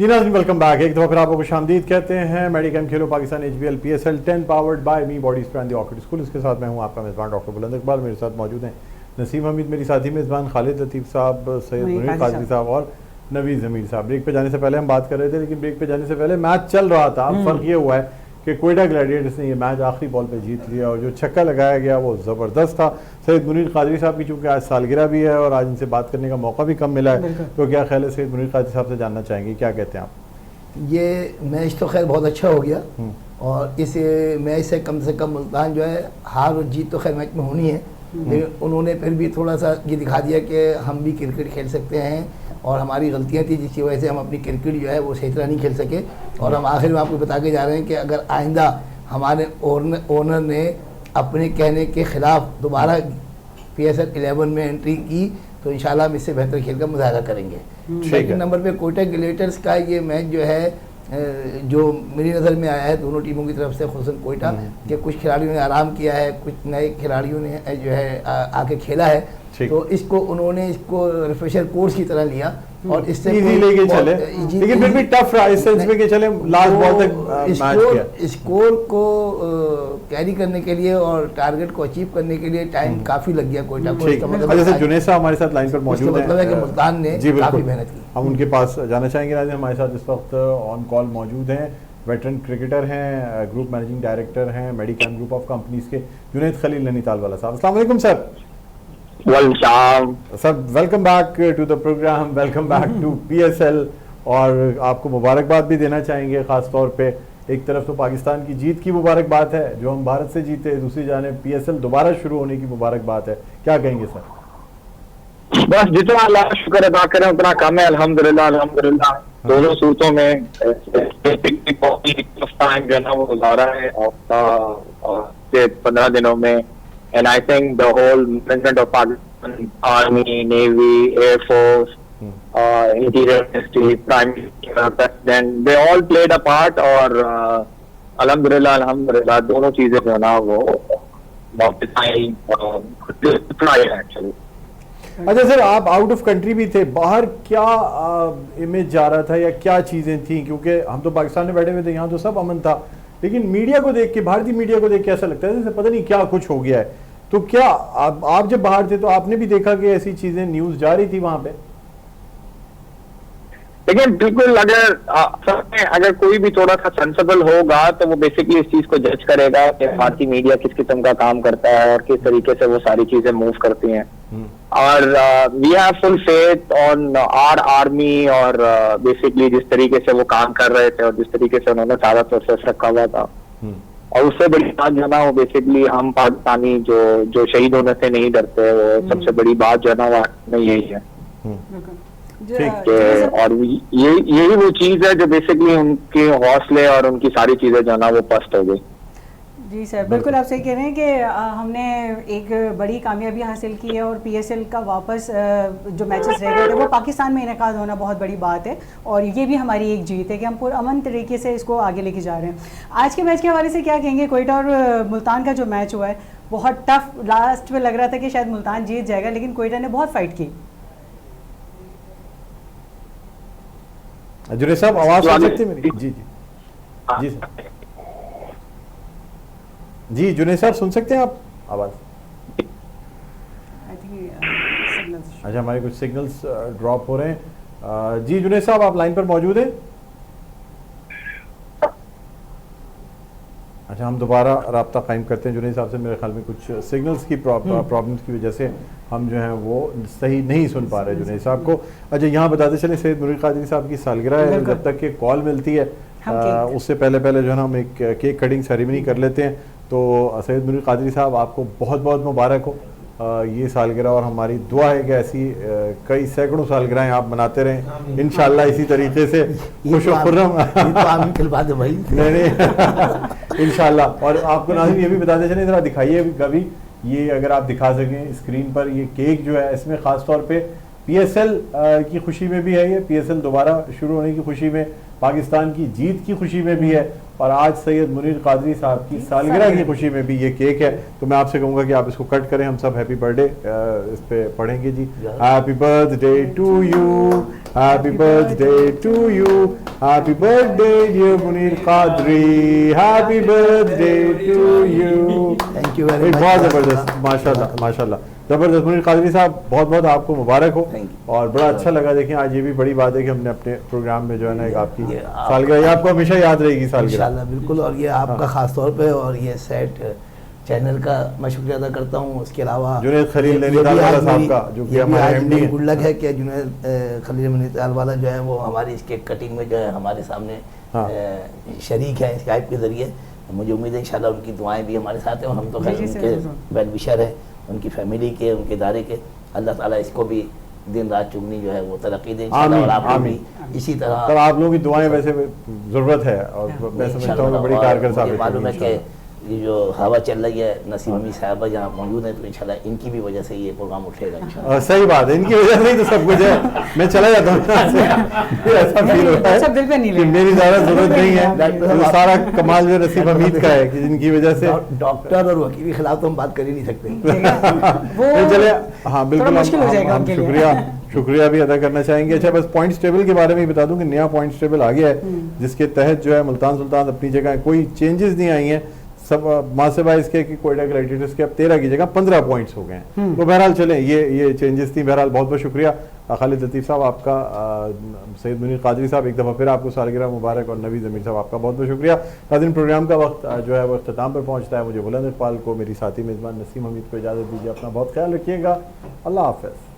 जी नाज़रीन, welcome back. एक दफ़ा फिर आपको खुशामदीद कहते हैं। Medicom Khelo Pakistan HBL PSL 10 powered by me body spray and the orchid school. इसके साथ मैं हूं आपका मेज़बान डॉक्टर बुलंद इकबाल। मेरे साथ मौजूद हैं नसीम हमीद, मेरी साथी मेज़बान खालिद लतीफ़ साहब, सैयद मुनीर कादरी साहब और नवीज़ ज़मीर साहब। ब्रेक पे जाने से पहले हम बात कर रहे थे, लेकिन ब्रेक पे जाने से पहले मैच चल रहा था। अब फ़र्क ये हुआ है कि कोयटा ग्लैडिएटर्स ने ये मैच आखिरी बॉल पे जीत लिया और जो छक्का लगाया गया वो ज़बरदस्त था। सैयद मुनीर कादरी साहब की चूँकि आज सालगिरह भी है और आज इनसे बात करने का मौका भी कम मिला है, तो क्या ख्याल है सैयद मुनीर कादरी साहब से जानना चाहेंगे, क्या कहते हैं आप? ये मैच तो खैर बहुत अच्छा हो गया और इस मैच से कम मुल्तान जो है हार और जीत तो खैर मैच में होनी है, लेकिन उन्होंने फिर भी थोड़ा सा ये दिखा दिया कि हम भी क्रिकेट खेल सकते हैं और हमारी गलतियां थी जिसकी वजह से हम अपनी क्रिकेट जो है वो सही तरह नहीं खेल सके। और हम आखिर में आपको बता के जा रहे हैं कि अगर आइंदा हमारे ओनर ने अपने कहने के ख़िलाफ़ दोबारा PSL 11 में एंट्री की तो इंशाल्लाह हम इससे बेहतर खेल का मुजाहरा करेंगे। सेकंड नंबर पे कोयटा ग्लैडिएटर्स का ये मैच जो है जो मेरी नज़र में आया है दोनों टीमों की तरफ से, खुसूसन कोयटा के कुछ खिलाड़ियों ने आराम किया है, कुछ नए खिलाड़ियों ने जो है आके खेला है, तो इसको उन्होंने इसको रिफ्रेशर कोर्स की तरह लिया और इससे इजी लेके चले, लेकिन फिर भी टफ रहा इस सेंस में कि चले लास्ट बॉल तक मैच किया। स्कोर को कैरी करने के लिए और टारगेट को अचीव करने के लिए टाइम काफी लग गया कोयटा को। इसका मतलब जैसे जुनैद साहब हमारे साथ लाइन पर मौजूद हैं, मतलब है कि मुल्तान ने काफी मेहनत की। हम उनके पास जाना चाहेंगे। नाज़रीन, हमारे साथ इस वक्त ऑन कॉल मौजूद हैं, वेटरन क्रिकेटर हैं, ग्रुप मैनेजिंग डायरेक्टर हैं मेडिकम ग्रुप ऑफ कंपनीज के, जुनैद खलील नैनीताल वाला साहब। अस्सलाम वालेकुम sir. Sir welcome back to the programme, welcome back to PSL। और आपको मुबारकबाद भी देना चाहेंगे ख़ास तौर पे। एक तरफ तो पाकिस्तान की जीत की मुबारकबाद है जो हम भारत से जीते, दूसरी जानिब PSL दोबारा शुरू होने की मुबारकबाद है, क्या कहेंगे सर? बस जितना अल्लाह का शुक्र अदा करें उतना कम है। अल्हम्दुलिल्लाह अल्हम्दुलिल्लाह दोनों सूरतों में टाइम जो है ना वो गुजारा है और 15 दिनों में। And I think the whole management of Pakistan, Army, Navy, Air Force, Interior Ministry, Prime Minister, President, they all played a part और अल्हम्दुलिल्लाह दोनों चीजें जो है ना वो एक्चुअली। अच्छा सर, आप आउट ऑफ कंट्री भी थे, बाहर क्या इमेज जा रहा था या क्या चीजें थी? क्योंकि हम तो पाकिस्तान में बैठे हुए थे, यहाँ तो सब अमन था, लेकिन मीडिया को देख के, भारतीय मीडिया को देख के ऐसा लगता है जैसे पता नहीं क्या कुछ हो गया है। तो क्या आप जब बाहर थे तो आपने भी देखा कि ऐसी चीजें न्यूज जा रही थी वहां पे? लेकिन बिल्कुल अगर कोई भी थोड़ा सा सेंसिबल होगा तो वो बेसिकली इस चीज को जज करेगा कि भारतीय मीडिया किस किस्म का काम करता है और किस तरीके से वो सारी चीजें मूव करती हैं। और we have full faith on our army और बेसिकली जिस तरीके से वो काम कर रहे थे और जिस तरीके से उन्होंने सारा प्रोसेस रखा हुआ था। और उससे बड़ी बात जो है ना वो बेसिकली हम पाकिस्तानी जो शहीद होने से नहीं डरते, वो सबसे बड़ी बात जो है ना वो यही है। और यही वो चीज है जो बेसिकली उनके हौसले और उनकी सारी चीजें जो है ना वो पस्त हो गई। जी सर, बिल्कुल आप सही कह रहे हैं कि हमने एक बड़ी कामयाबी हासिल की है और PSL का वापस जो मैचेस रह गए थे वो पाकिस्तान में इनेकाद होना बहुत बड़ी बात है और ये भी हमारी एक जीत है कि हम पूरे अमन तरीके से इसको आगे लेके जा रहे हैं। आज के मैच के हवाले से क्या कहेंगे? कोयटा और मुल्तान का जो मैच हुआ है बहुत टफ, लास्ट में लग रहा था कि शायद मुल्तान जीत जाएगा, लेकिन कोयटा ने बहुत फाइट की। जुनैद साहब आवाज सुन सकते हैं मेरी? जी जी जी सर, जी जुनैद साहब सुन सकते हैं आप आवाज? अच्छा, हमारे कुछ सिग्नल्स ड्रॉप हो रहे हैं। जी जुनैद साहब आप लाइन पर मौजूद हैं? अच्छा, हम दोबारा राब्ता कायम करते हैं जुनैद साहब से। मेरे ख्याल में कुछ सिग्नल्स की प्रॉब्लम्स की वजह से हम जो हैं वो सही नहीं सुन पा रहे जुनैद साहब को। अच्छा, यहाँ बताते चले सैयद मुनीर कादरी साहब की सालगिरह है, जब तक कि कॉल मिलती है उससे पहले जो है ना हम एक केक कटिंग सेरेमनी कर लेते हैं। तो सैयद मुनीर कादरी साहब आपको बहुत बहुत मुबारक हो ये सालगिरह, और हमारी दुआ है कि ऐसी कई सैकड़ों सालगिरहें आप मनाते रहें इंशाल्लाह इसी तरीके से खुश व खुर्रम। नहीं इंशाल्लाह। और आपको नाज़रीन ये भी बताते चलें, ज़रा दिखाइए कभी ये, अगर आप दिखा सकें स्क्रीन पर, ये केक जो है इसमें ख़ास तौर पे PSL की खुशी में भी है ये, PSL दोबारा शुरू होने की खुशी में, पाकिस्तान की जीत की खुशी में भी है, और आज सैयद मुनीर कादरी साहब की सालगिरह की खुशी में भी ये केक है। तो मैं आपसे कहूँगा कि आप इसको कट करें, हम सब हैप्पी बर्थडे इस पे पढ़ेंगे जी। Happy birthday to you, happy birthday to you, happy birthday dear Munir Qadri, happy birthday to you. Thank you very much. बहुत ज़बरदस्त, माशाल्लाह माशाल्लाह, ज़बरदस्त। मुनीर कादरी साहब बहुत बहुत आपको मुबारक हो, Thank और बड़ा अच्छा लगा। देखिए आज ये भी बड़ी बात है कि हमने अपने प्रोग्राम में जो है ना एक आपकी ये आप- सालगिरह, ये आपको हमेशा याद रहेगी सालगिरह। इंशाल्लाह बिल्कुल, और ये आपका खास तौर पे, और ये सेट चैनल का मैं शुक्रिया अदा करता हूँ। उसके अलावा जुनैद खलील ये भी नैनीताल वाला आज साहब मेरी- का, जो कि ये भी हमारे आज MD मेरी हैं। गुड लक है कि जुनैद खलील नैनीताल वाला जो है वो हमारी इसके कटिंग में जो है हमारे सामने हाँ। शरीक है स्काइप के जरिए। मुझे उम्मीद है इंशाल्लाह उनकी दुआएं भी हमारे साथ हैं, और हम तो खैर जी, जी, उनके जरूर। वेल विशर है, उनकी फैमिली के, उनके इदारे के। अल्लाह ताला इसको भी दिन रात चुगनी जो है वो तरक्की दे इंशाल्लाह, और आपको भी इसी तरह। तब आप लोगों की दुआएं वैसे ज़रूरत है, और मैं समझता हूँ कि बड़ी कारगर साबित मालूम है होगी कि ये जो हवा चल रही है, नसीम अमी साहबा जहाँ मौजूद है, तो इंशाल्लाह इनकी भी वजह से ये प्रोग्राम उठेगा इंशाल्लाह। सही बात है, इनकी वजह से ही तो सब कुछ है। मैं चला जाता हूँ यहाँ से। ये ऐसा फील होता अच्छा, दिल पे है नहीं कि लेना। मेरी ज़्यादा जरूरत नहीं है, डॉक्टर साहब, ये सारा कमाल जो नसीब हमीद का है कि जिनकी वजह से डॉक्टर और वकील के खिलाफ तो हम बात कर ही नहीं सकते। वो नहीं, चले हाँ बिल्कुल, थोड़ा मुश्किल हो जाएगा हम उनके लिए। शुक्रिया भी अदा करना चाहेंगे। अच्छा, बस पॉइंट्स टेबल के बारे में ही बता दूं कि नया पॉइंट्स टेबल आ गया है, जिसके तहत जो है मुल्तान सुल्तान अपनी जगह, कोई चेंजेस नहीं आई हैं, सब मासेबा इसके कि कोयटा ग्लैडिएटर्स के अब 13 की जगह 15 पॉइंट्स हो गए हैं। तो बहरहाल चलें, ये चेंजेस थी। बहरहाल बहुत बहुत शुक्रिया खालिद लतीफ़ साहब आपका, सैयद मुनीर कादरी साहब एक दफ़ा फिर आपको सालगिरह मुबारक, और नवी ज़मीर साहब आपका बहुत बहुत शुक्रिया। नाज़रीन, प्रोग्राम का वक्त जो है वो अख्ताम पर पहुँचता है। मुझे बुलंद इकबाल को, मेरी साथी मेज़बान नसीम हमीद को इजाज़त दीजिए। अपना बहुत ख्याल रखिएगा। अल्लाह हाफ़िज़।